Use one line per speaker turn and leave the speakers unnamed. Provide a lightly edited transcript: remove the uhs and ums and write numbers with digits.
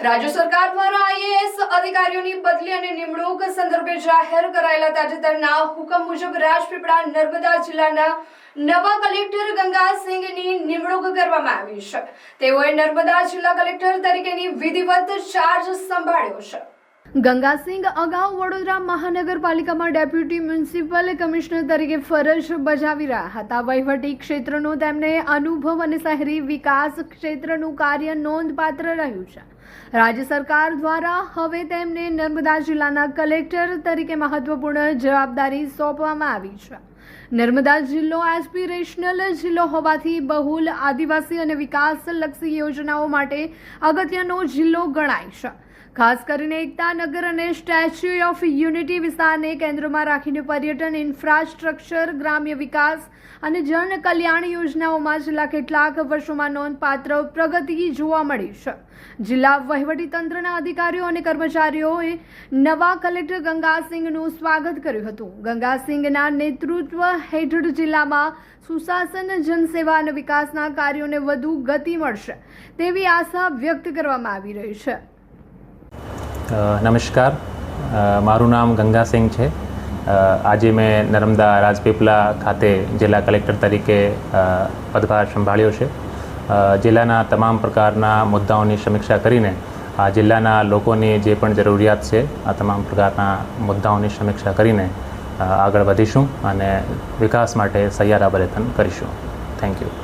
રાજ્ય સરકાર દ્વારા આઈએએસ અધિકારીઓની બદલી અને નિમણૂક સંદર્ભે જાહેર કરાયેલા તાજેતરના હુકમ મુજબ રાજપીપળા નર્મદા જિલ્લાના નવા કલેક્ટર ગંગાસિંહની નિમણૂક કરવામાં આવી છે। તેઓએ નર્મદા જિલ્લા કલેક્ટર તરીકેની વિધિવત ચાર્જ સંભાળ્યો છે। ગંગાસિંહ અગાઉ વડોદરા મહાનગરપાલિકામાં ડેપ્યુટી મ્યુનિસિપલ કમિશનર તરીકે ફરજ બજાવી રહ્યા હતા। વહીવટી ક્ષેત્રનો તેમને અનુભવ અને શહેરી વિકાસ ક્ષેત્રનું કાર્ય નોંધપાત્ર રહ્યું છે। રાજ્ય સરકાર દ્વારા હવે તેમને નર્મદા જિલ્લાના કલેક્ટર તરીકે મહત્વપૂર્ણ જવાબદારી સોંપવામાં આવી છે। નર્મદા જિલ્લો એસ્પિરેશનલ જિલ્લો હોવાથી બહુલ આદિવાસી અને વિકાસલક્ષી યોજનાઓ માટે અગત્યનો જિલ્લો ગણાય છે। ખાસ કરીને એકતા નગર અને સ્ટેચ્યુ ઓફ યુનિટી વિસ્તારને કેન્દ્રમાં રાખીને પર્યટન, ઇન્ફ્રાસ્ટ્રક્ચર, ગ્રામ્ય વિકાસ અને જન કલ્યાણ યોજનાઓમાં છેલ્લા કેટલાક વર્ષોમાં નોંધપાત્ર પ્રગતિ જોવા મળી છે। જિલ્લા વહીવટીતંત્રના અધિકારીઓ અને કર્મચારીઓએ નવા કલેક્ટર ગંગાસિંહનું સ્વાગત કર્યું હતું। ગંગાસિંહના નેતૃત્વ હેઠળ જિલ્લામાં સુશાસન, જનસેવા અને વિકાસના કાર્યોને વધુ ગતિ મળશે તેવી આશા વ્યક્ત કરવામાં આવી રહી છે।
નમસ્કાર, મારું નામ ગંગાસિંહ છે। આજે મેં નર્મદા રાજપીપળા ખાતે જિલ્લા કલેક્ટર તરીકે પદભાર સંભાળ્યો છે। જિલ્લાના તમામ પ્રકારના મુદ્દાઓની સમીક્ષા કરીને આ જિલ્લાના લોકોની જે પણ જરૂરિયાત છે આ તમામ પ્રકારના મુદ્દાઓની સમીક્ષા કરીને આગળ વધીશું અને વિકાસ માટે સહિયારા પ્રયત્ન કરીશું। Thank you.